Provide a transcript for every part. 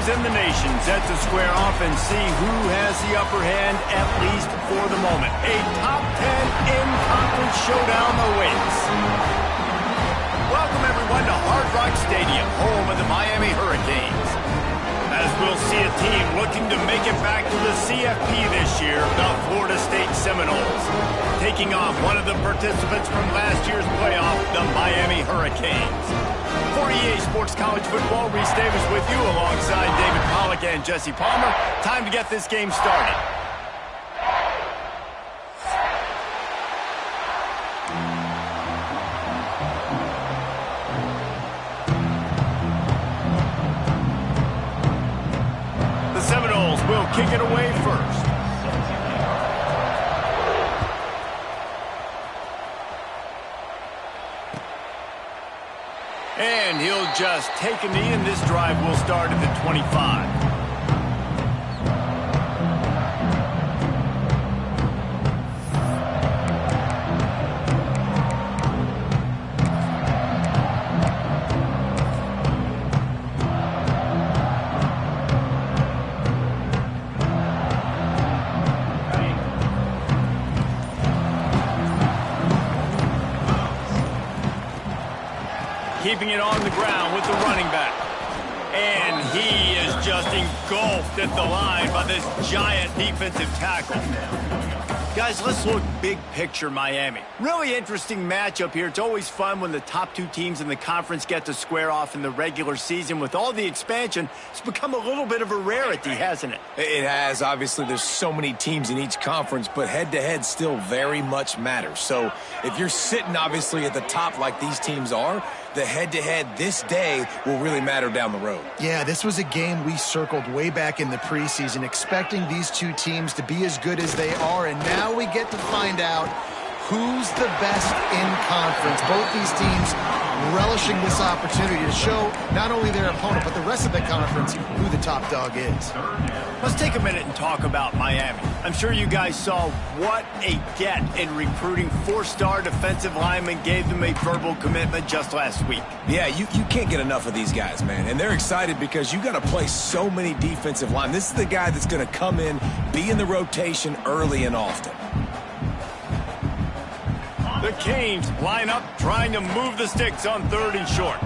teams in the nation set to square off and see who has the upper hand, at least for the moment. A top 10 in-conference showdown awaits. Welcome, everyone, to Hard Rock Stadium, home of the Miami Hurricanes. As we'll see a team looking to make it back to the CFP this year, the Florida State Seminoles, taking on one of the participants from last year's playoff, the Miami Hurricanes. For EA Sports College Football, Reese Davis with you alongside David Pollack and Jesse Palmer. Time to get this game started. The Seminoles will kick it away first. And he'll just take a knee, and this drive will start at the 25. Keeping it on the ground with the running back. And he is just engulfed at the line by this giant defensive tackle. Guys, let's look big picture Miami. Really interesting matchup here. It's always fun when the top two teams in the conference get to square off in the regular season. With all the expansion, it's become a little bit of a rarity, hasn't it? It has. Obviously, there's so many teams in each conference, but head-to-head still very much matters. So if you're sitting, obviously, at the top like these teams are, the head-to-head this day will really matter down the road. Yeah, this was a game we circled way back in the preseason, expecting these two teams to be as good as they are, and now we get to find out who's the best in conference. Both these teams relishing this opportunity to show not only their opponent, but the rest of the conference who the top dog is. Let's take a minute and talk about Miami. I'm sure you guys saw what a get in recruiting. Four-star defensive linemen gave them a verbal commitment just last week. Yeah, you can't get enough of these guys, man. And they're excited because you got to play so many defensive line. This is the guy that's going to come in, be in the rotation early and often. The Canes line up, trying to move the sticks on 3rd and short.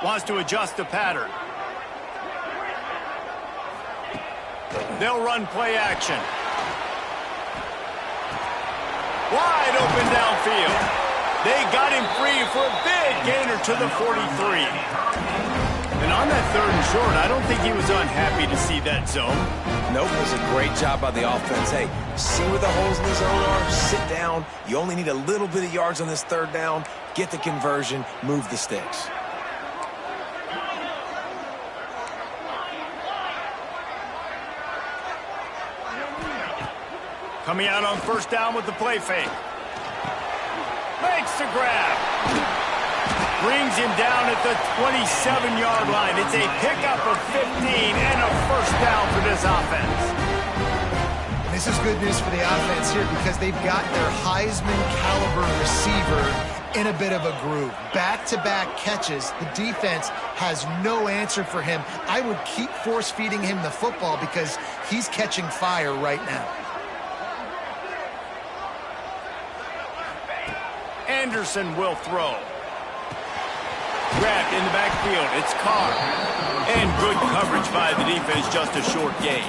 Wants to adjust the pattern. They'll run play action. Wide open downfield. They got him free for a big gainer to the 43. And on that 3rd and short, I don't think he was unhappy to see that zone. Nope, it was a great job by the offense. Hey, see where the holes in the zone are? Sit down. You only need a little bit of yards on this 3rd down. Get the conversion. Move the sticks. Coming out on 1st down with the play fake. Makes the grab. Brings him down at the 27-yard line. It's a pickup of 15 and a 1st down for this offense. And this is good news for the offense here because they've got their Heisman-caliber receiver in a bit of a groove. Back-to-back catches. The defense has no answer for him. I would keep force-feeding him the football because he's catching fire right now. Anderson will throw. Grabbed in the backfield. It's Carr. And good coverage by the defense, just a short gain.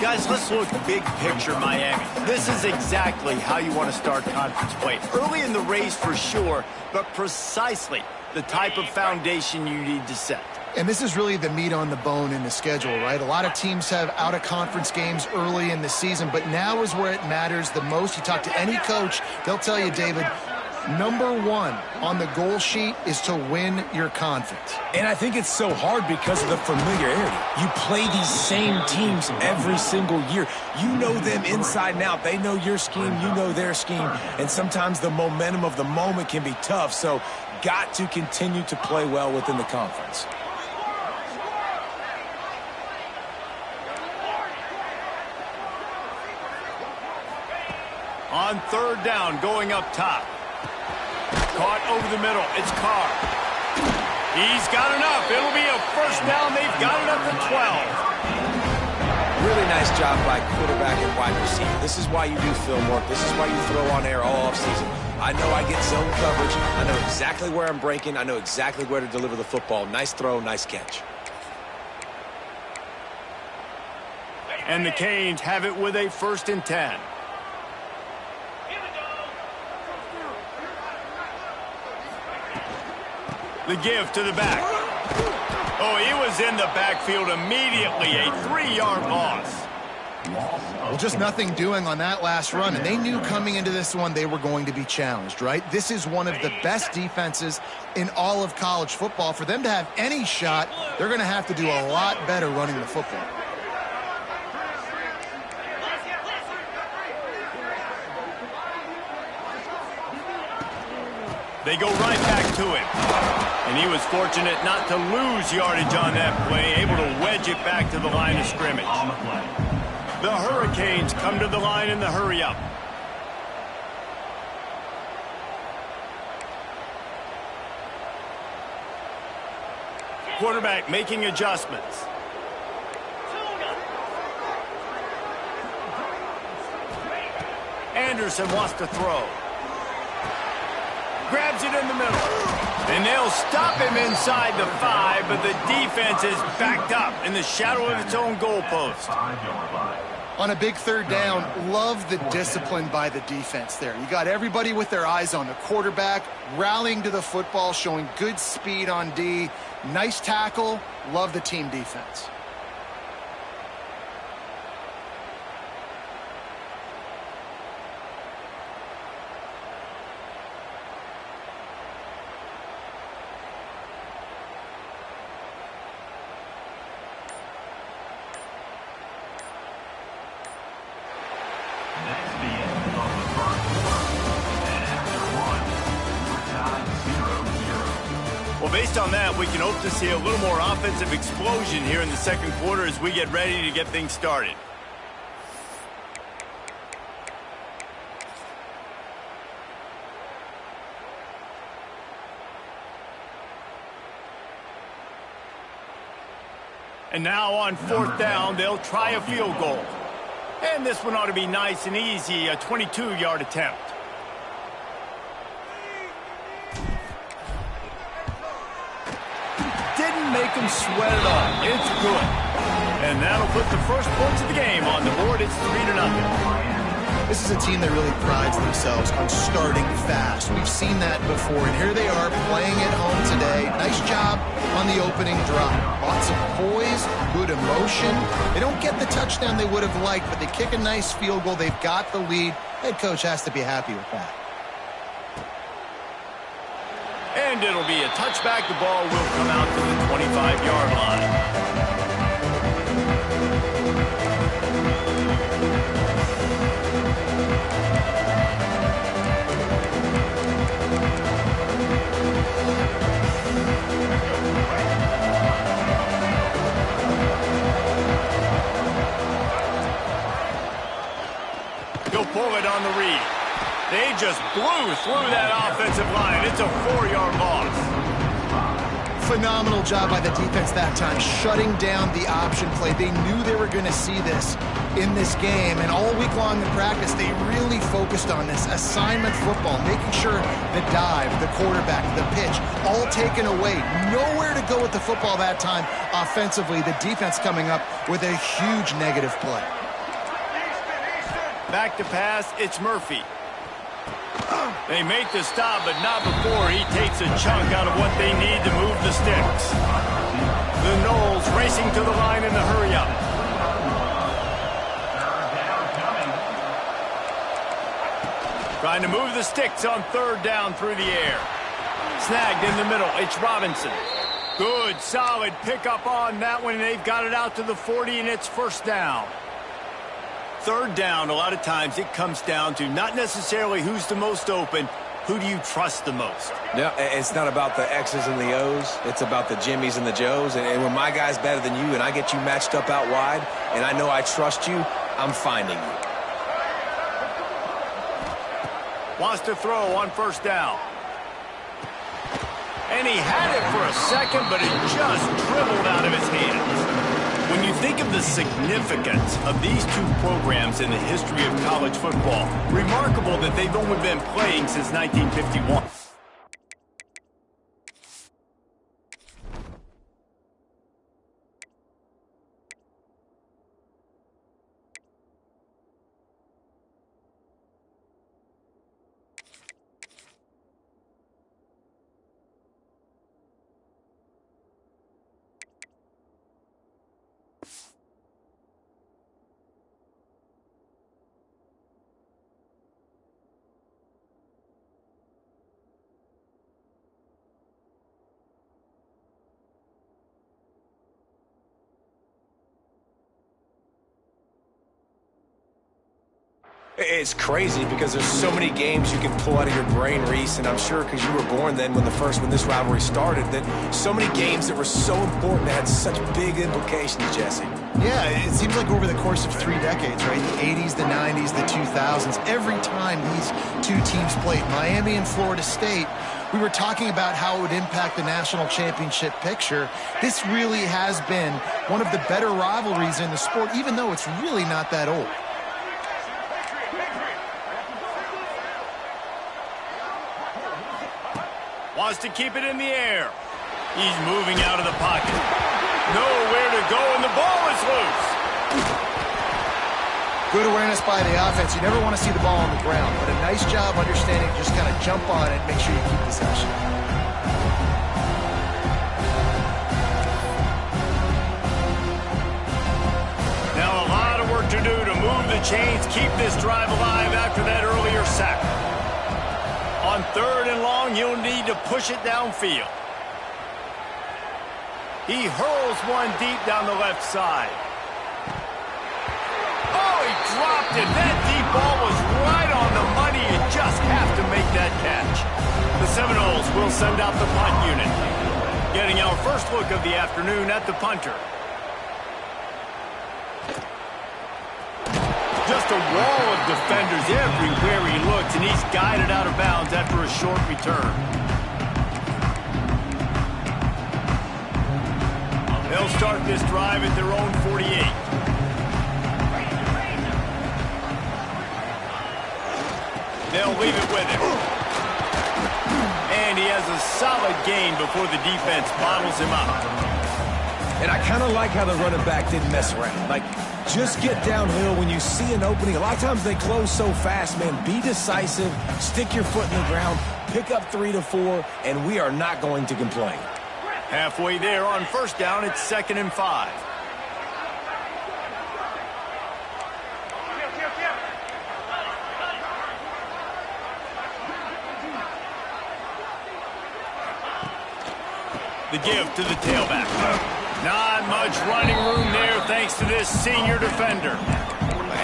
Guys, let's look big picture Miami. This is exactly how you want to start conference play. Early in the race for sure, but precisely the type of foundation you need to set. And this is really the meat on the bone in the schedule, right? A lot of teams have out-of-conference games early in the season, but now is where it matters the most. You talk to any coach, they'll tell you, David, number one on the goal sheet is to win your conference. And I think it's so hard because of the familiarity. You play these same teams every single year. You know them inside and out. They know your scheme, you know their scheme, and sometimes the momentum of the moment can be tough, so got to continue to play well within the conference. On 3rd down, going up top. caught over the middle. It's Carr. He's got enough. It'll be a first down. They've got it up to 12. Really nice job by quarterback and wide receiver. This is why you do film work. This is why you throw on air all offseason. I know I get zone coverage. I know exactly where I'm breaking. I know exactly where to deliver the football. Nice throw, nice catch. And the Canes have it with a 1st and 10. The give to the back. Oh, he was in the backfield immediately. A 3-yard loss. Well, just nothing doing on that last run, and they knew coming into this one they were going to be challenged, right? This is one of the best defenses in all of college football. For them to have any shot, they're going to have to do a lot better running the football. They go right back to him. And he was fortunate not to lose yardage on that play, able to wedge it back to the line of scrimmage. The Hurricanes come to the line in the hurry-up. Quarterback making adjustments. Anderson wants to throw. Grabs it in the middle. And they'll stop him inside the 5, but the defense is backed up in the shadow of its own goalpost. On a big 3rd down, love the discipline by the defense there. You got everybody with their eyes on the quarterback, rallying to the football, showing good speed on D. Nice tackle. Love the team defense. Based on that, we can hope to see a little more offensive explosion here in the 2nd quarter as we get ready to get things started. And now on 4th down, they'll try a field goal. And this one ought to be nice and easy, a 22-yard attempt. Didn't make him sweat it off. It's good. And that'll put the first points of the game on the board. It's 3-0. This is a team that really prides themselves on starting fast. We've seen that before, and here they are playing at home today. Nice job on the opening drive. Lots of poise, good emotion. They don't get the touchdown they would have liked, but they kick a nice field goal. They've got the lead. Head coach has to be happy with that. And it'll be a touchback. The ball will come out to the 25-yard line. He'll pull it on the read. They just blew through that offensive line. It's a 4-yard loss. Phenomenal job by the defense that time, shutting down the option play. They knew they were going to see this in this game, and all week long in practice, they really focused on this assignment football, making sure the dive, the quarterback, the pitch, all taken away. Nowhere to go with the football that time offensively. The defense coming up with a huge negative play. Back to pass, it's Murphy. They make the stop, but not before he takes a chunk out of what they need to move the sticks. The Knowles racing to the line in the hurry-up. Trying to move the sticks on 3rd down through the air. Snagged in the middle, it's Robinson. Good, solid pickup on that one, and they've got it out to the 40, and it's 1st down. 3rd down, a lot of times it comes down to not necessarily who's the most open, who do you trust the most? No, it's not about the X's and the O's. It's about the Jimmys and the Joes. And when my guy's better than you and I get you matched up out wide and I know I trust you, I'm finding you. Wants to throw on 1st down. And he had it for a second, but it just dribbled out of his hands. When you think of the significance of these two programs in the history of college football, remarkable that they've only been playing since 1951. It's crazy because there's so many games you can pull out of your brain, Reese, and I'm sure because you were born then when this rivalry started, that so many games that were so important that had such big implications, Jesse. Yeah, it seems like over the course of 3 decades, right? The 80s, the 90s, the 2000s, every time these two teams played, Miami and Florida State, we were talking about how it would impact the national championship picture. This really has been one of the better rivalries in the sport, even though it's really not that old. Wants to keep it in the air. He's moving out of the pocket. Nowhere to go, and the ball is loose. Good awareness by the offense. You never want to see the ball on the ground, but a nice job understanding just kind of jump on it, make sure you keep possession. Now a lot of work to do to move the chains, keep this drive alive after that earlier sack. On 3rd and long, he'll need to push it downfield. He hurls one deep down the left side. Oh, he dropped it. That deep ball was right on the money. You just have to make that catch. The Seminoles will send out the punt unit. Getting our first look of the afternoon at the punter. Just a wall of defenders everywhere he looks, and he's guided out of bounds after a short return. They'll start this drive at their own 48. They'll leave it with him. And he has a solid gain before the defense bottles him up. And I kind of like how the running back didn't mess around. Like, just get downhill when you see an opening. A lot of times they close so fast, man. Be decisive, stick your foot in the ground, pick up 3 to 4, and we are not going to complain. Halfway there on 1st down, it's 2nd and 5. The give to the tailback. Not much running room there thanks to this senior defender.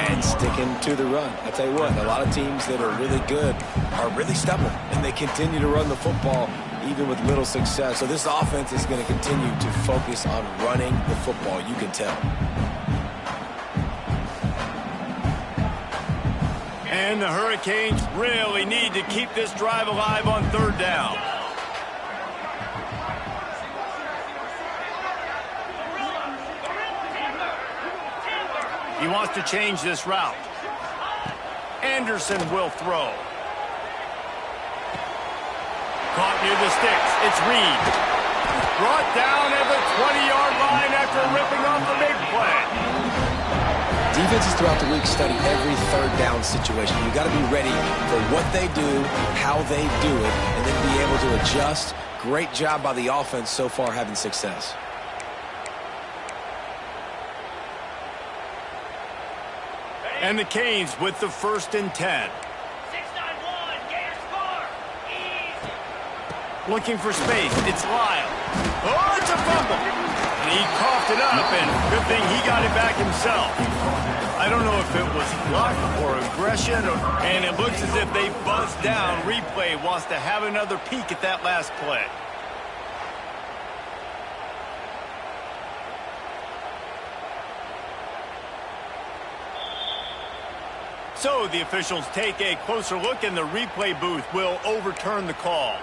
And sticking to the run. I tell you what, a lot of teams that are really good are really stubborn, and they continue to run the football even with little success. So this offense is going to continue to focus on running the football, you can tell. And the Hurricanes really need to keep this drive alive on 3rd down. He wants to change this route. Anderson will throw. Caught near the sticks. It's Reed. Brought down at the 20-yard line after ripping off the big play. Defenses throughout the week study every 3rd down situation. You got to be ready for what they do, how they do it, and then be able to adjust. Great job by the offense so far having success. And the Canes with the 1st and 10. Looking for space. It's Lyle. Oh, it's a fumble. And he coughed it up, and good thing he got it back himself. I don't know if it was luck or aggression, and it looks as if they buzzed down. Replay wants to have another peek at that last play. So the officials take a closer look, and the replay booth will overturn the call.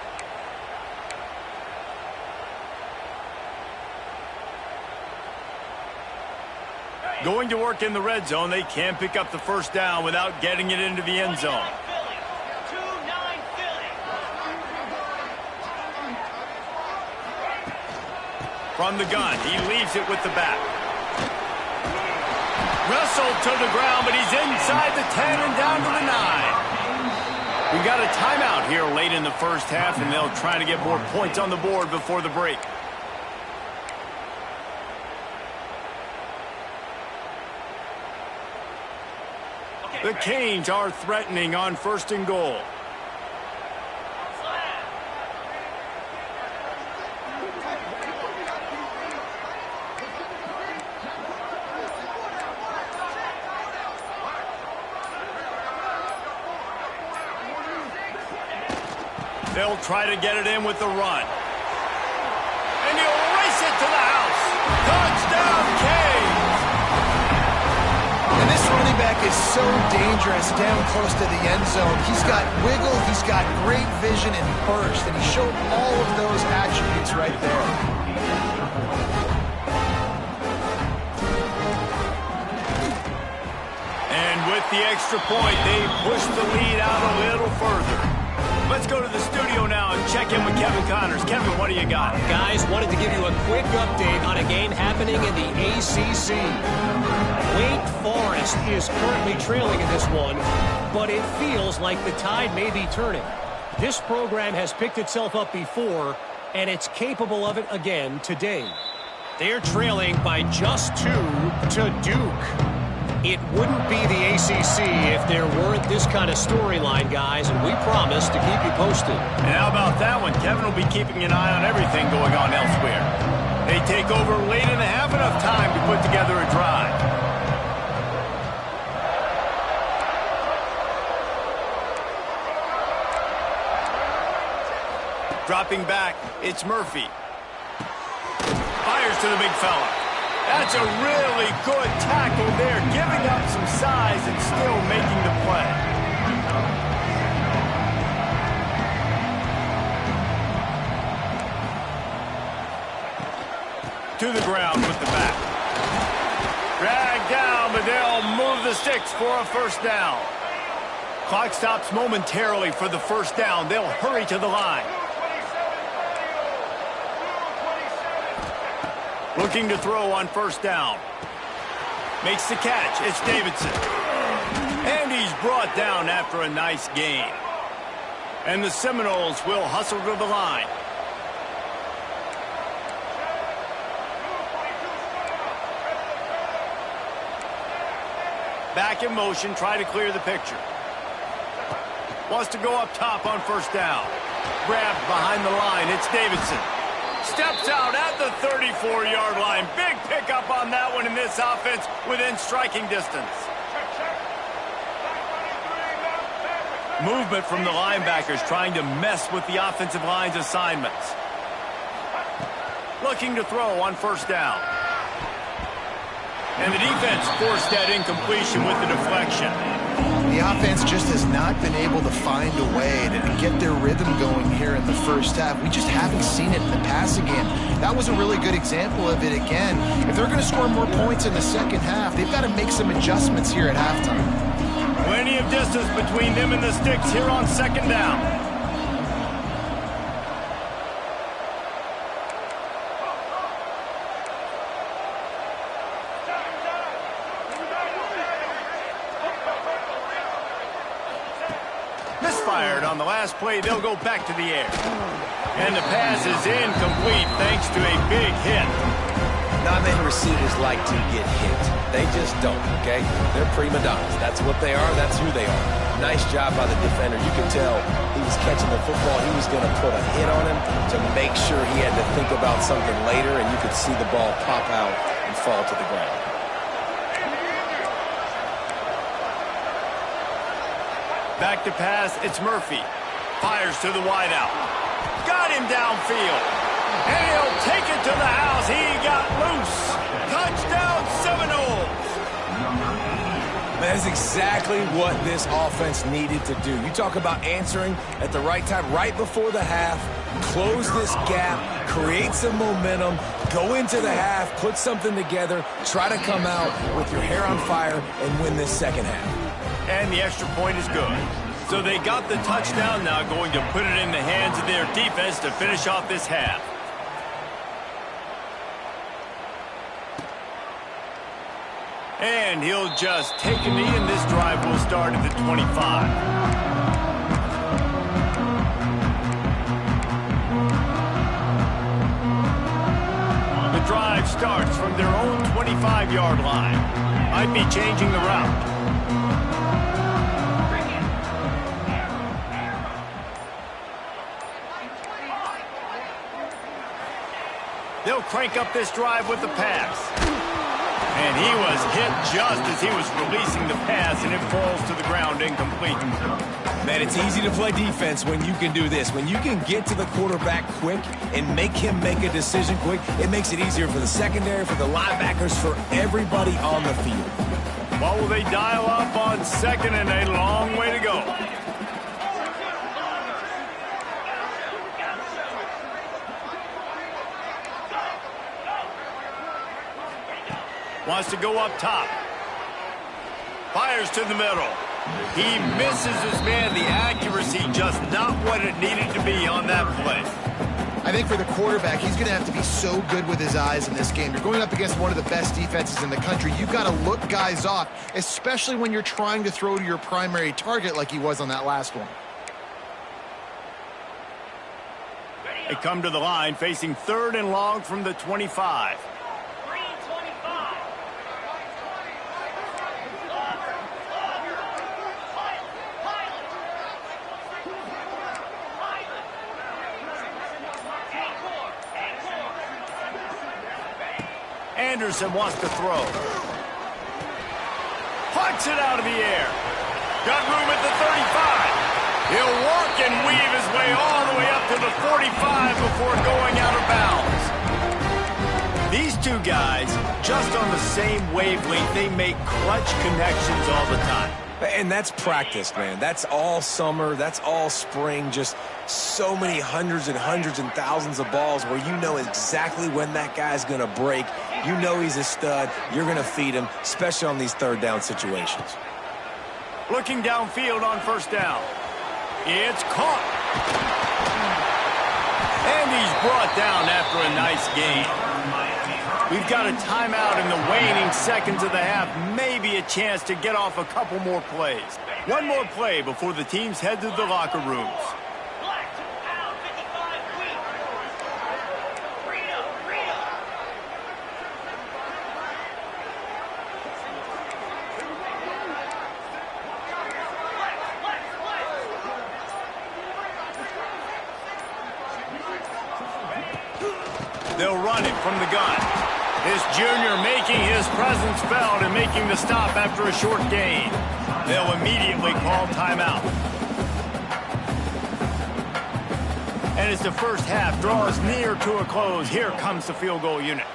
Going to work in the red zone, they can pick up the first down without getting it into the end zone. From the gun, he leaves it with the back. Wrestled to the ground, but he's inside the 10 and down to the 9. We got a timeout here late in the first half, and they'll try to get more points on the board before the break. The Canes are threatening on 1st and goal. They'll try to get it in with the run. And he'll race it to the house. Touchdown, Canes! And this running back is so dangerous down close to the end zone. He's got wiggle, he's got great vision and burst, and he showed all of those attributes right there. And with the extra point, they push the lead out a little further. Let's go to the studio now and check in with Kevin Connors. Kevin, what do you got? Guys, wanted to give you a quick update on a game happening in the ACC. Wake Forest is currently trailing in this one, but it feels like the tide may be turning. This program has picked itself up before, and it's capable of it again today. They're trailing by just 2 to Duke. It wouldn't be the ACC if there weren't this kind of storyline, guys, and we promise to keep you posted. And how about that one? Kevin will be keeping an eye on everything going on elsewhere. They take over late and have enough time to put together a drive. Dropping back, it's Murphy. Fires to the big fella. That's a really good tackle there, giving up some size and still making the play. To the ground with the back. Dragged down, but they'll move the sticks for a first down. Clock stops momentarily for the first down. They'll hurry to the line. Looking to throw on first down. Makes the catch. It's Davidson. And he's brought down after a nice gain. And the Seminoles will hustle to the line. Back in motion, try to clear the picture. Wants to go up top on first down. Grabbed behind the line. It's Davidson. Steps out at the 34-yard line. Big pickup on that one in this offense within striking distance. Movement from the linebackers trying to mess with the offensive line's assignments. Looking to throw on first down. And the defense forced that incompletion with the deflection. The offense just has not been able to find a way to get their rhythm going here in the first half. We just haven't seen it in the passing game. That was a really good example of it again. If they're going to score more points in the second half, they've got to make some adjustments here at halftime. Plenty of distance between them and the sticks here on second down. Misfired on the last play. They'll go back to the air. And the pass is incomplete thanks to a big hit. Not many receivers like to get hit. They just don't, okay? They're prima donnas. That's what they are. That's who they are. Nice job by the defender. You could tell he was catching the football. He was going to put a hit on him to make sure he had to think about something later, and you could see the ball pop out and fall to the ground. Back to pass, it's Murphy. Fires to the wideout. Got him downfield. And he'll take it to the house. He got loose. Touchdown, Seminoles. That's exactly what this offense needed to do. You talk about answering at the right time, right before the half, close this gap, create some momentum, go into the half, put something together, try to come out with your hair on fire and win this second half. And the extra point is good. So they got the touchdown, now going to put it in the hands of their defense to finish off this half. And he'll just take a knee, and this drive will start at the 25. The drive starts from their own 25-yard line. Might be changing the route. They'll crank up this drive with the pass. And he was hit just as he was releasing the pass, and it falls to the ground incomplete. Man, it's easy to play defense when you can do this. When you can get to the quarterback quick and make him make a decision quick, it makes it easier for the secondary, for the linebackers, for everybody on the field. What will they dial up on second, and a long way to go? Wants to go up top. Fires to the middle. He misses his man. The accuracy just not what it needed to be on that play. I think for the quarterback, he's going to have to be so good with his eyes in this game. You're going up against one of the best defenses in the country. You've got to look guys off, especially when you're trying to throw to your primary target like he was on that last one. They come to the line facing 3rd and long from the 25. Anderson wants to throw. Puts it out of the air. Got room at the 35. He'll work and weave his way all the way up to the 45 before going out of bounds. These two guys, just on the same wavelength, they make clutch connections all the time. And that's practice, man. That's all summer. That's all spring. Just so many hundreds and thousands of balls where you know exactly when that guy's going to break. You know he's a stud. You're going to feed him, especially on these 3rd down situations. Looking downfield on 1st down. It's caught. And he's brought down after a nice gain. We've got a timeout in the waning seconds of the half. Maybe a chance to get off a couple more plays. One more play before the teams head to the locker rooms. They'll run it from the gun. This junior making his presence felt and making the stop after a short gain. They'll immediately call timeout. And as the first half draws near to a close, here comes the field goal unit.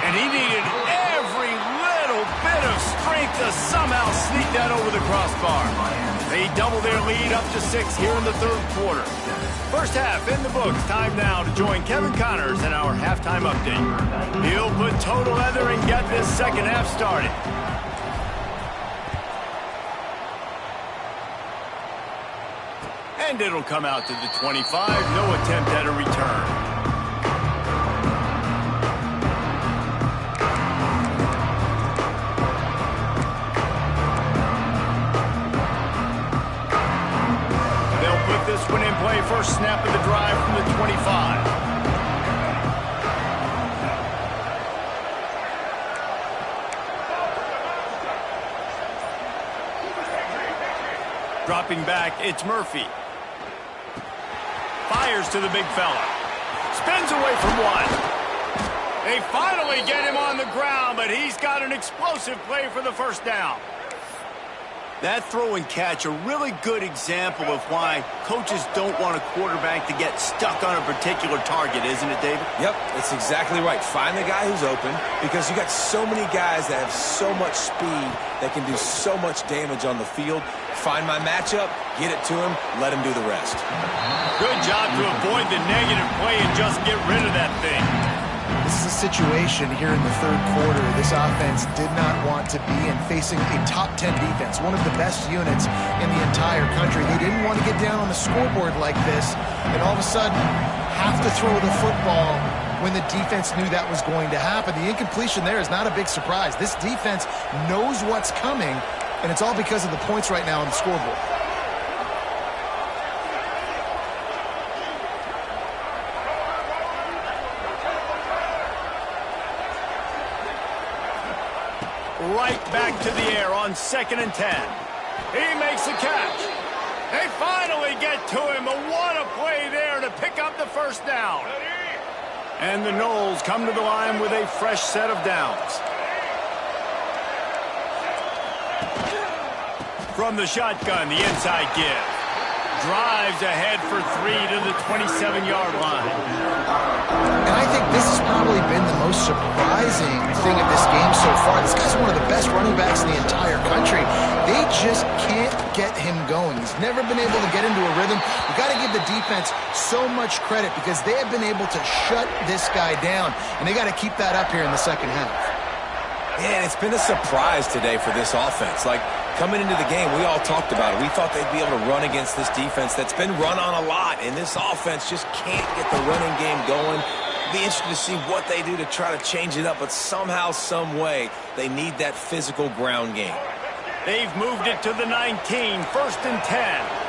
And he needed every little bit of strength to somehow sneak that over the crossbar. They double their lead up to 6 here in the 3rd quarter. First half in the books. Time now to join Kevin Connors in our halftime update. He'll put total leather and get this second half started. And it'll come out to the 25. No attempt at a return. This one in play, first snap of the drive from the 25. Dropping back, it's Murphy. Fires to the big fella. Spins away from one. They finally get him on the ground, but he's got an explosive play for the first down. That throw and catch, a really good example of why coaches don't want a quarterback to get stuck on a particular target, isn't it, David? Yep, it's exactly right. Find the guy who's open, because you got so many guys that have so much speed that can do so much damage on the field. Find my matchup, get it to him, let him do the rest. Good job to avoid the negative play and just get rid of that thing. This is a situation here in the third quarter this offense did not want to be in, facing a top 10 defense, one of the best units in the entire country. They didn't want to get down on the scoreboard like this and all of a sudden have to throw the football when the defense knew that was going to happen. The incompletion there is not a big surprise. This defense knows what's coming, and it's all because of the points right now on the scoreboard. Right back to the air on 2nd and 10. He makes the catch. They finally get to him. What a play there to pick up the first down. And the Noles come to the line with a fresh set of downs. From the shotgun, the inside give. Drives ahead for 3 to the 27-yard line. And I think this has probably been the most surprising thing of this game so far. This guy's one of the best running backs in the entire country. They just can't get him going. He's never been able to get into a rhythm. You got to give the defense so much credit because they have been able to shut this guy down, and they got to keep that up here in the second half. Yeah, and it's been a surprise today for this offense. Like, coming into the game, we all talked about it. We thought they'd be able to run against this defense that's been run on a lot, and this offense just can't get the running game going. Be interested to see what they do to try to change it up, but somehow, some way, they need that physical ground game. They've moved it to the 19, 1st and 10.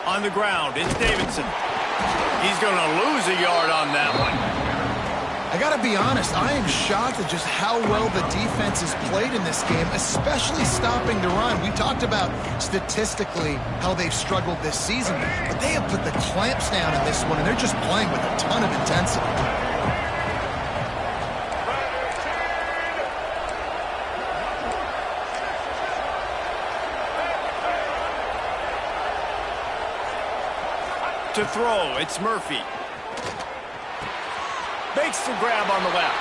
On the ground, it's Davidson. He's going to lose a yard on that one. I got to be honest, I am shocked at just how well the defense has played in this game, especially stopping the run. We talked about statistically how they've struggled this season, but they have put the clamps down in this one, and they're just playing with a ton of intensity. To throw, it's Murphy. Makes the grab on the left.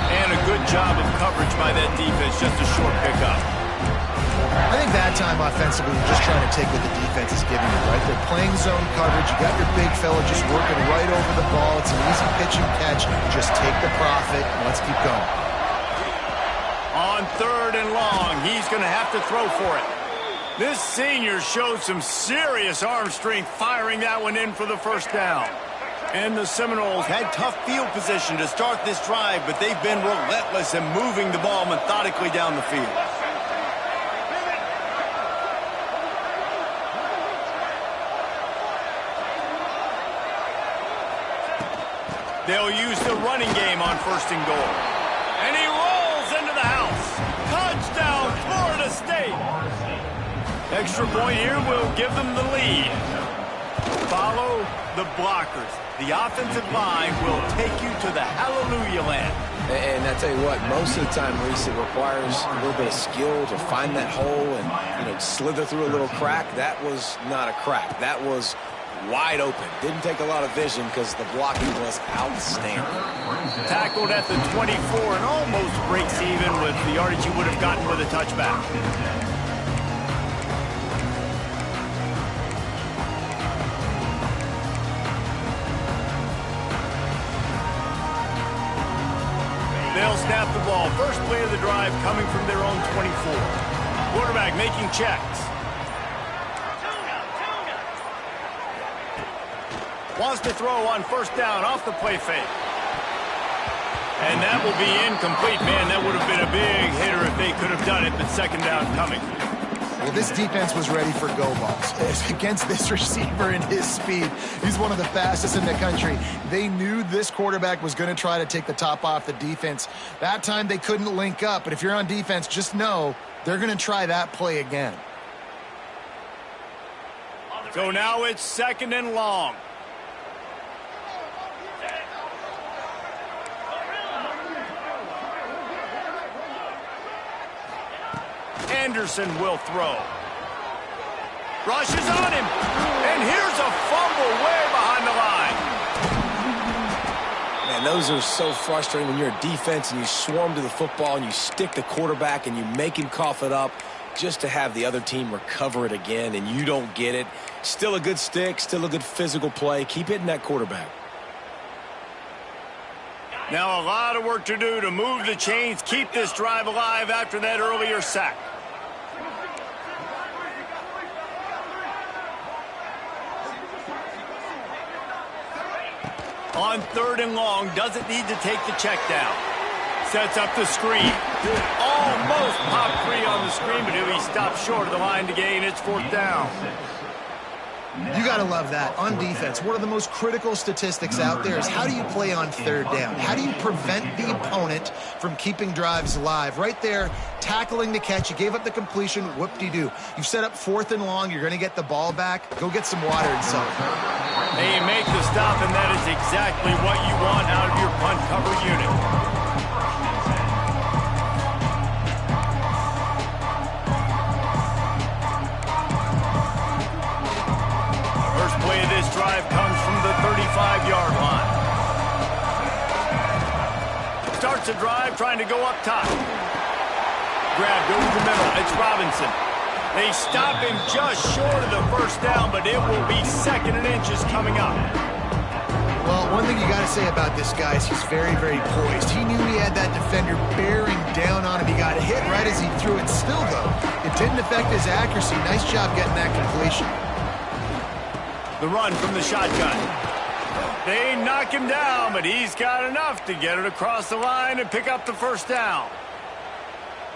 And a good job of coverage by that defense, just a short pickup. I think that time offensively, you're just trying to take what the defense is giving you, right? They're playing zone coverage. You got your big fella just working right over the ball. It's an easy pitch and catch. Just take the profit, and let's keep going. On 3rd and long, he's going to have to throw for it. This senior showed some serious arm strength firing that one in for the first down. And the Seminoles had tough field position to start this drive, but they've been relentless in moving the ball methodically down the field. They'll use the running game on 1st and goal. And he rolls into the house. Touchdown, Florida State. Extra point here will give them the lead. Follow the blockers. The offensive line will take you to the hallelujah land. And I tell you what, most of the time, Reese, it requires a little bit of skill to find that hole and, slither through a little crack. That was not a crack. That was wide open. Didn't take a lot of vision because the blocking was outstanding. Tackled at the 24 and almost breaks even with the yardage he would have gotten with a touchback. They'll snap the ball. First play of the drive coming from their own 24. Quarterback making checks. Wants to throw on 1st down off the play fake. And that will be incomplete. Man, that would have been a big hitter if they could have done it, but 2nd down coming. Well, this defense was ready for go balls. Against this receiver and his speed, he's one of the fastest in the country. They knew this quarterback was going to try to take the top off the defense. That time they couldn't link up, but if you're on defense, just know they're going to try that play again. So now it's 2nd and long. Anderson will throw. Rushes on him. And here's a fumble way behind the line. Man, those are so frustrating when you're a defense and you swarm to the football and you stick the quarterback and you make him cough it up just to have the other team recover it again and you don't get it. Still a good stick, still a good physical play. Keep hitting that quarterback. Now a lot of work to do to move the chains, keep this drive alive after that earlier sack. On 3rd and long, doesn't need to take the check down. Sets up the screen. Almost popped free on the screen, but he'll be stopped short of the line to gain. It's 4th down. You got to love that. On defense, one of the most critical statistics out there is how do you play on 3rd down? How do you prevent the opponent from keeping drives alive? Right there, tackling the catch. You gave up the completion. Whoop-de-doo. You've set up 4th and long. You're going to get the ball back. Go get some water and celebrate. They make the stop, and that is exactly what you want out of your punt cover unit. Play of this drive comes from the 35-yard line. Starts a drive trying to go up top. Grabbed over the middle. It's Robinson. They stop him just short of the 1st down, but it will be 2nd and inches coming up. Well, one thing you got to say about this guy is he's very, very poised. He knew he had that defender bearing down on him. He got hit right as he threw it. Still, though, it didn't affect his accuracy. Nice job getting that completion. The run from the shotgun. They knock him down, but he's got enough to get it across the line and pick up the 1st down.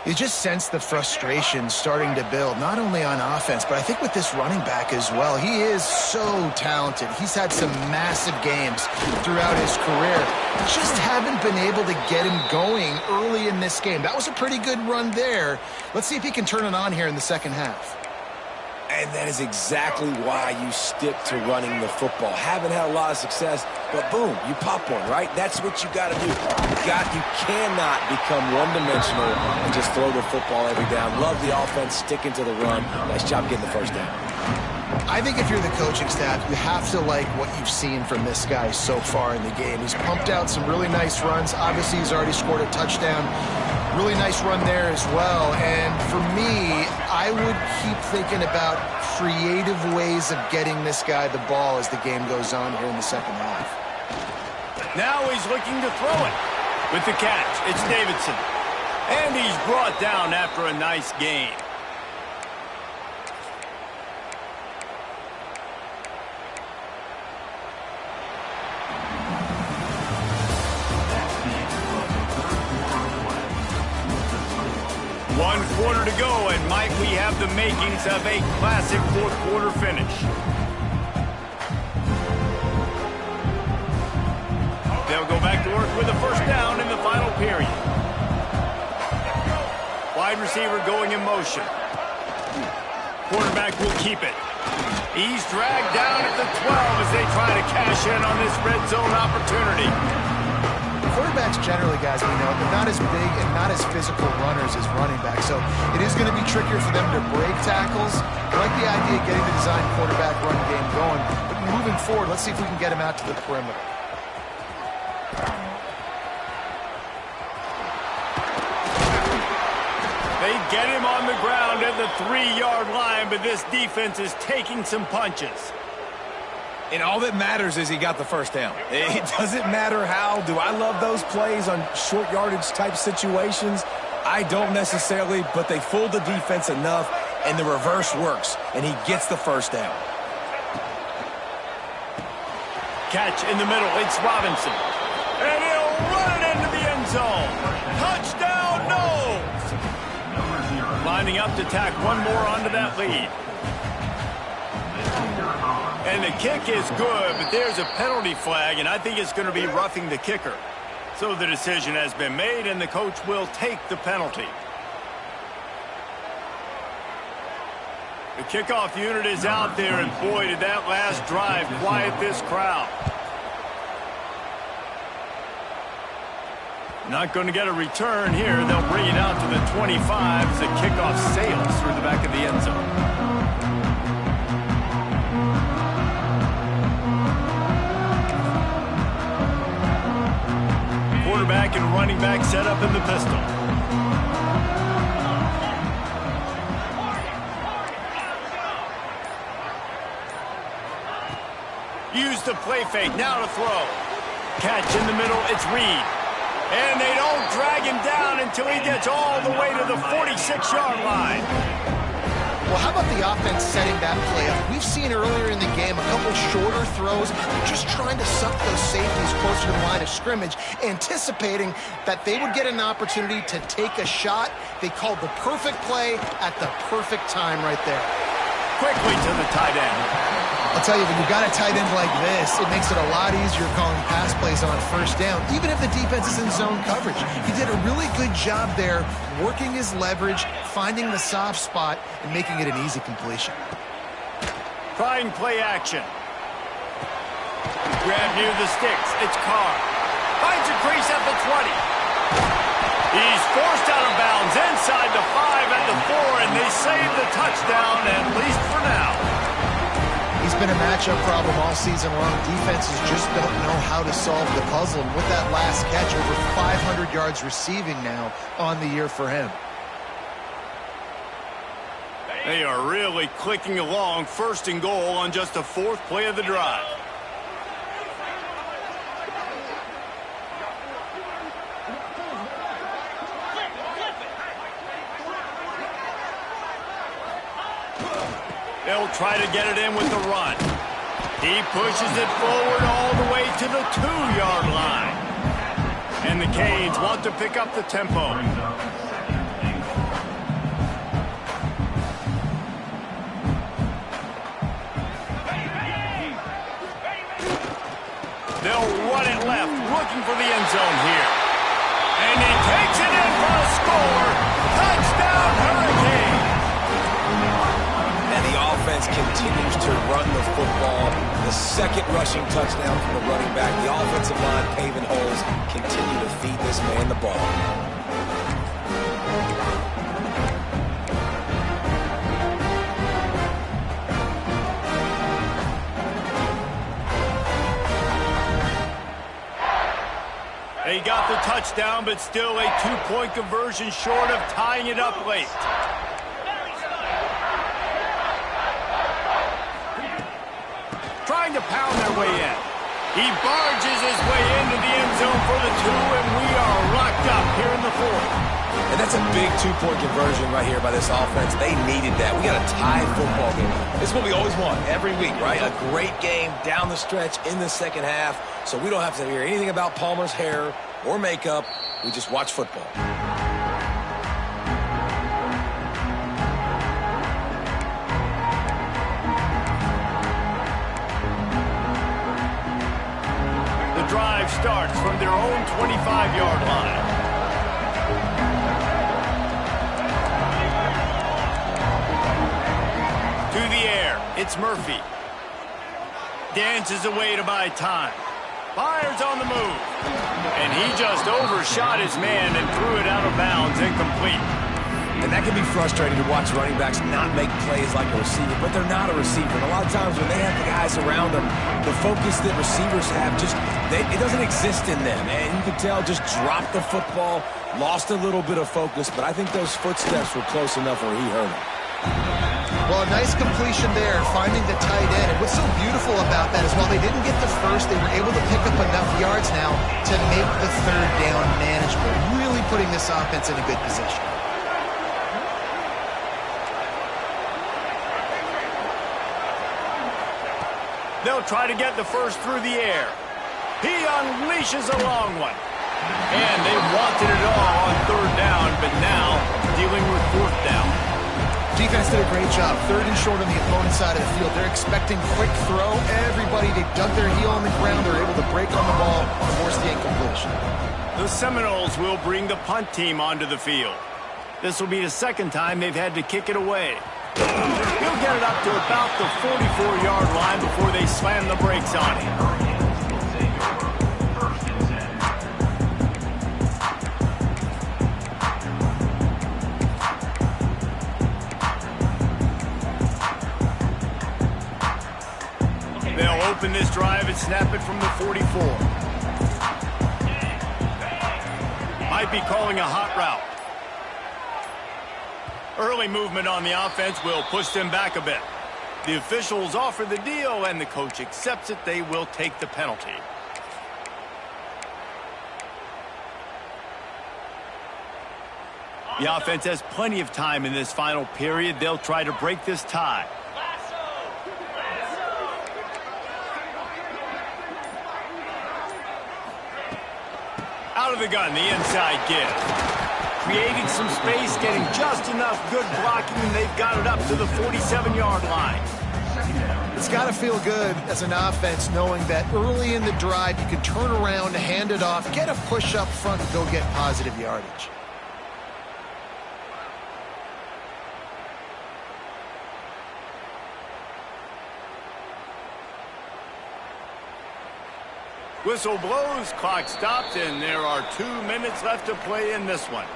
You just sense the frustration starting to build, not only on offense, but I think with this running back as well. He is so talented. He's had some massive games throughout his career. Just haven't been able to get him going early in this game. That was a pretty good run there. Let's see if he can turn it on here in the 2nd half. And that is exactly why you stick to running the football. Haven't had a lot of success, but boom, you pop one, right? That's what you got to do. You cannot become one-dimensional and just throw the football every down. Love the offense, sticking to the run. Nice job getting the 1st down. I think if you're the coaching staff, you have to like what you've seen from this guy so far in the game. He's pumped out some really nice runs. Obviously, he's already scored a touchdown. Really nice run there as well. And for me, I would keep thinking about creative ways of getting this guy the ball as the game goes on here in the 2nd half. Now he's looking to throw it. With the catch, it's Davidson. And he's brought down after a nice gain. One quarter to go, and might we have the makings of a classic 4th quarter finish. They'll go back to work with a 1st down in the final period. Wide receiver going in motion. Quarterback will keep it. He's dragged down at the 12 as they try to cash in on this red zone opportunity. Quarterbacks generally, guys, we know, they're not as big and not as physical runners as running backs, so it is going to be trickier for them to break tackles. I like the idea of getting the design quarterback run game going, but moving forward, let's see if we can get him out to the perimeter. They get him on the ground at the 3-yard line, but this defense is taking some punches. And all that matters is he got the 1st down. It doesn't matter how. Do I love those plays on short yardage type situations? I don't necessarily, but they fool the defense enough, and the reverse works, and he gets the 1st down. Catch in the middle. It's Robinson. And he'll run it into the end zone. Touchdown, Knowles. Lining up to tack one more onto that lead. And the kick is good, but there's a penalty flag, and I think it's going to be roughing the kicker. So the decision has been made, and the coach will take the penalty. The kickoff unit is out there, and boy, did that last drive quiet this crowd. Not going to get a return here. They'll bring it out to the 25 as the kickoff sails through the back of the end zone. Quarterback and running back set up in the pistol. Use the play fake, now to throw. Catch in the middle, it's Reed. And they don't drag him down until he gets all the way to the 46-yard line. Well, how about the offense setting that play up? We've seen earlier in the game a couple shorter throws, just trying to suck those safeties closer to the line of scrimmage, anticipating that they would get an opportunity to take a shot. They called the perfect play at the perfect time right there. Quickly to the tight end. I'll tell you, when you've got a tight end like this, it makes it a lot easier calling pass plays on first down, even if the defense is in zone coverage. He did a really good job there, working his leverage, finding the soft spot, and making it an easy completion. Trying play action. Grab near the sticks. It's Carr. Finds a crease at the 20. He's forced out of bounds inside the 5 at the 4, and they save the touchdown, at least for now. He's been a matchup problem all season long. Defenses just don't know how to solve the puzzle. And with that last catch, over 500 yards receiving now on the year for him. They are really clicking along, 1st and goal on just the 4th play of the drive. They'll try to get it in with the run. He pushes it forward all the way to the 2-yard line. And the Canes want to pick up the tempo. They'll run it left, looking for the end zone here. And he takes it in for a score. Touchdown, Hurricane! And the offense continues to run the football. The 2nd rushing touchdown from the running back. The offensive line paving holes. Continue to feed this man the ball. They got the touchdown, but still a 2-point conversion short of tying it up late. Trying to pound their way in. He barges his way into the end zone for the 2, and we are locked up here in the 4th. And that's a big 2-point conversion right here by this offense. They needed that. We got a tied football game. This is what we always want every week, right? A great game down the stretch in the 2nd half, so we don't have to hear anything about Palmer's hair or makeup. We just watch football. The drive starts from their own 25-yard line. To the air, it's Murphy. Dances away to buy time. Fires on the move. And he just overshot his man and threw it out of bounds, incomplete. And that can be frustrating to watch running backs not make plays like a receiver, but they're not a receiver. And a lot of times when they have the guys around them, the focus that receivers have it doesn't exist in them. And you can tell just dropped the football, lost a little bit of focus, but I think those footsteps were close enough where he heard him. Well, a nice completion there, finding the tight end. And what's so beautiful about that is while they didn't get the first, they were able to pick up enough yards now to make the 3rd down manageable, really putting this offense in a good position. They'll try to get the first through the air. He unleashes a long one. And they wanted it all on 3rd down, but now dealing with 4th down. Defense did a great job. 3rd and short on the opponent's side of the field. They're expecting quick throw. Everybody, they dug their heel on the ground. They're able to break on the ball, force the incompletion. The Seminoles will bring the punt team onto the field. This will be the 2nd time they've had to kick it away. He'll He'll get it up to about the 44-yard line before they slam the brakes on him. They'll open this drive and snap it from the 44. Might be calling a hot route. Early movement on the offense will push them back a bit. The officials offer the deal, and the coach accepts it. They will take the penalty. The offense has plenty of time in this final period. They'll try to break this tie. Out of the gun, the inside give. Creating some space, getting just enough good blocking, and they've got it up to the 47-yard line. It's got to feel good as an offense knowing that early in the drive you can turn around, hand it off, get a push up front, and go get positive yardage. Whistle blows, clock stops, and there are 2 minutes left to play in this one.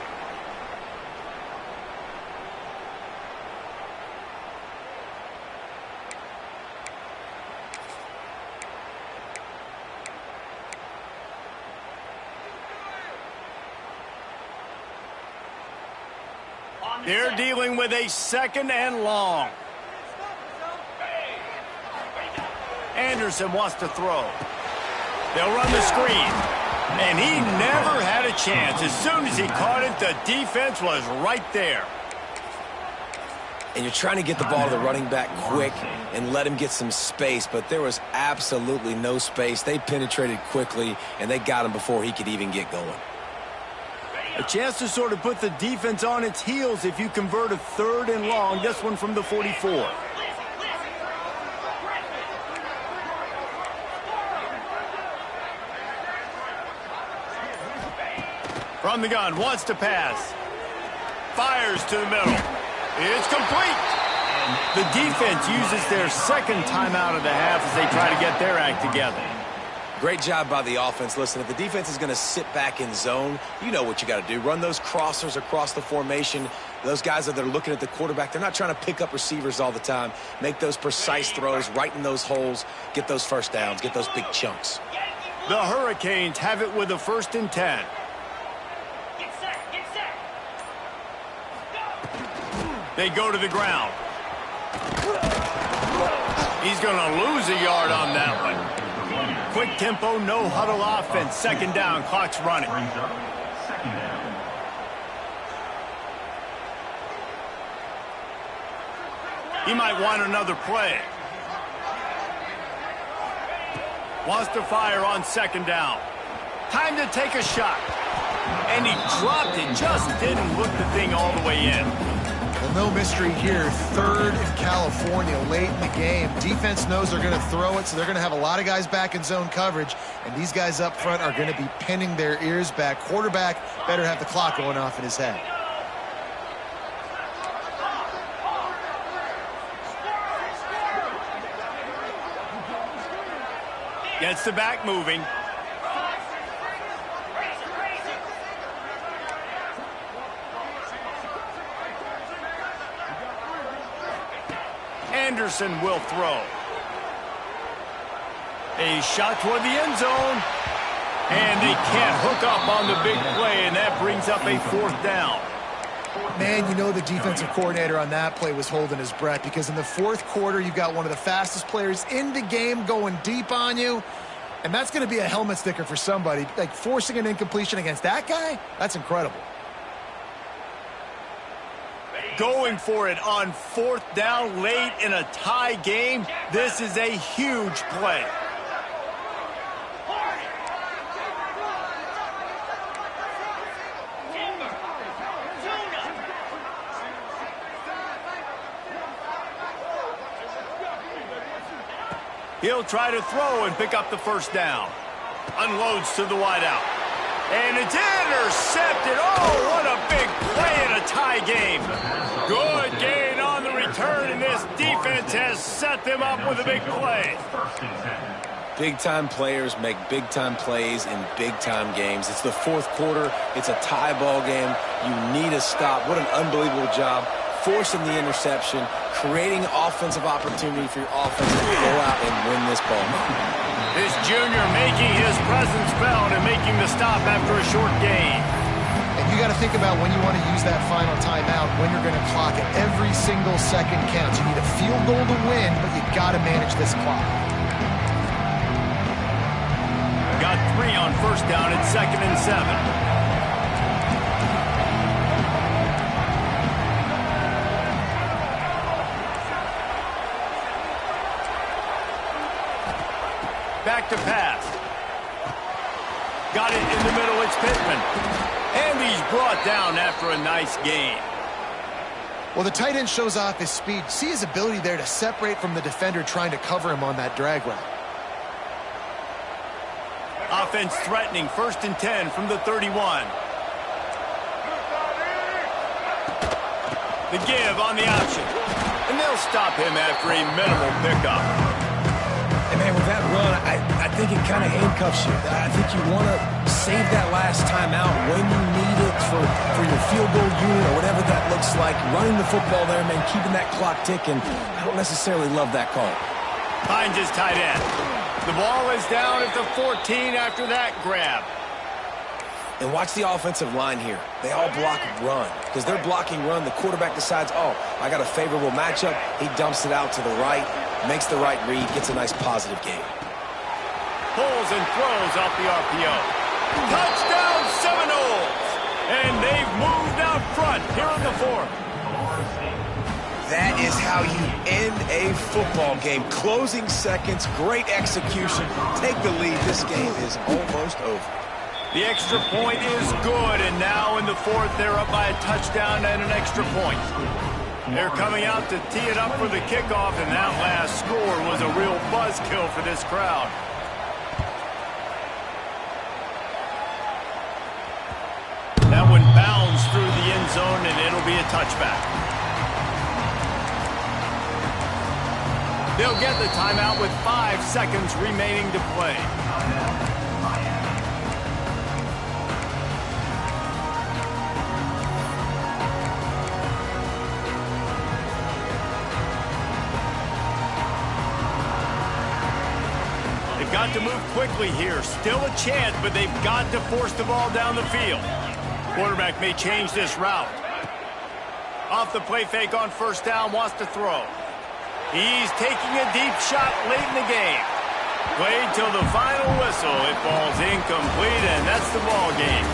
They're dealing with a 2nd and long. Anderson wants to throw. They'll run the screen. And he never had a chance. As soon as he caught it, the defense was right there. And you're trying to get the ball to the running back quick and let him get some space, but there was absolutely no space. They penetrated quickly, and they got him before he could even get going. A chance to sort of put the defense on its heels if you convert a 3rd and long. This one from the 44. From the gun, wants to pass. Fires to the middle. It's complete. The defense uses their 2nd timeout of the half as they try to get their act together. Great job by the offense. Listen, if the defense is going to sit back in zone, you know what you got to do. Run those crossers across the formation. Those guys that are looking at the quarterback, they're not trying to pick up receivers all the time. Make those precise throws, right in those holes, get those first downs, get those big chunks. The Hurricanes have it with a 1st and 10. They go to the ground. He's going to lose a yard on that one. Quick tempo, no huddle offense. 2nd down, clock's running. He might want another play. Wants to fire on 2nd down. Time to take a shot. And he dropped it, just didn't look the thing all the way in. Well, no mystery here. 3rd in California late in the game. Defense knows they're going to throw it, so they're going to have a lot of guys back in zone coverage, and these guys up front are going to be pinning their ears back. Quarterback better have the clock going off in his head. Gets the back moving. Anderson will throw. A shot toward the end zone. And they can't hook up on the big play, and that brings up a 4th down. Man, you know the defensive coordinator on that play was holding his breath, because in the 4th quarter, you've got one of the fastest players in the game going deep on you, and that's going to be a helmet sticker for somebody. Like, forcing an incompletion against that guy, that's incredible. Going for it on 4th down late in a tie game. This is a huge play. He'll try to throw and pick up the 1st down. Unloads to the wideout. And it's intercepted. Oh, what a big play in a tie game. Good gain on the return, and this defense defense has set them up with a big play. Big-time players make big-time plays in big-time games. It's the fourth quarter. It's a tie ball game. You need a stop. What an unbelievable job forcing the interception, creating offensive opportunity for your offense to go out and win this ball game. This junior making his presence felt and making the stop after a short gain. And you got to think about when you want to use that final timeout, when you're going to clock it. Every single second counts. You need a field goal to win, but you got to manage this clock. Got 3 on first down at 2nd and 7. Back to pass. Got it in the middle. It's Pittman. And he's brought down after a nice gain. Well, the tight end shows off his speed. See his ability there to separate from the defender trying to cover him on that drag route. Offense threatening. 1st and 10 from the 31. The give on the option. And they'll stop him after a minimal pickup. And man, with that run, I think it kind of handcuffs you. I think you want to save that last time out when you need it for your field goal unit or whatever that looks like. Running the football there, man, keeping that clock ticking. I don't necessarily love that call. Finds his tight end. The ball is down at the 14 after that grab. And watch the offensive line here. They all block run. Because they're blocking run, the quarterback decides, oh, I got a favorable matchup. He dumps it out to the right, makes the right read, gets a nice positive gain. Pulls and throws off the RPO. Touchdown Seminoles! And they've moved out front here in the 4th. That is how you end a football game. Closing seconds, great execution. Take the lead. This game is almost over. The extra point is good, and now in the 4th, they're up by a touchdown and an extra point. They're coming out to tee it up for the kickoff, and that last score was a real buzzkill for this crowd. That one bounds through the end zone, and it'll be a touchback. They'll get the timeout with 5 seconds remaining to play. They've got to move quickly here. Still a chance, but they've got to force the ball down the field. Quarterback may change this route. Off the play fake on 1st down, wants to throw. He's taking a deep shot late in the game. Played till the final whistle. It falls incomplete, and that's the ball game.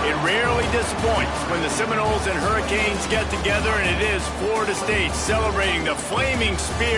It rarely disappoints when the Seminoles and Hurricanes get together, and it is Florida State celebrating the Flaming Spear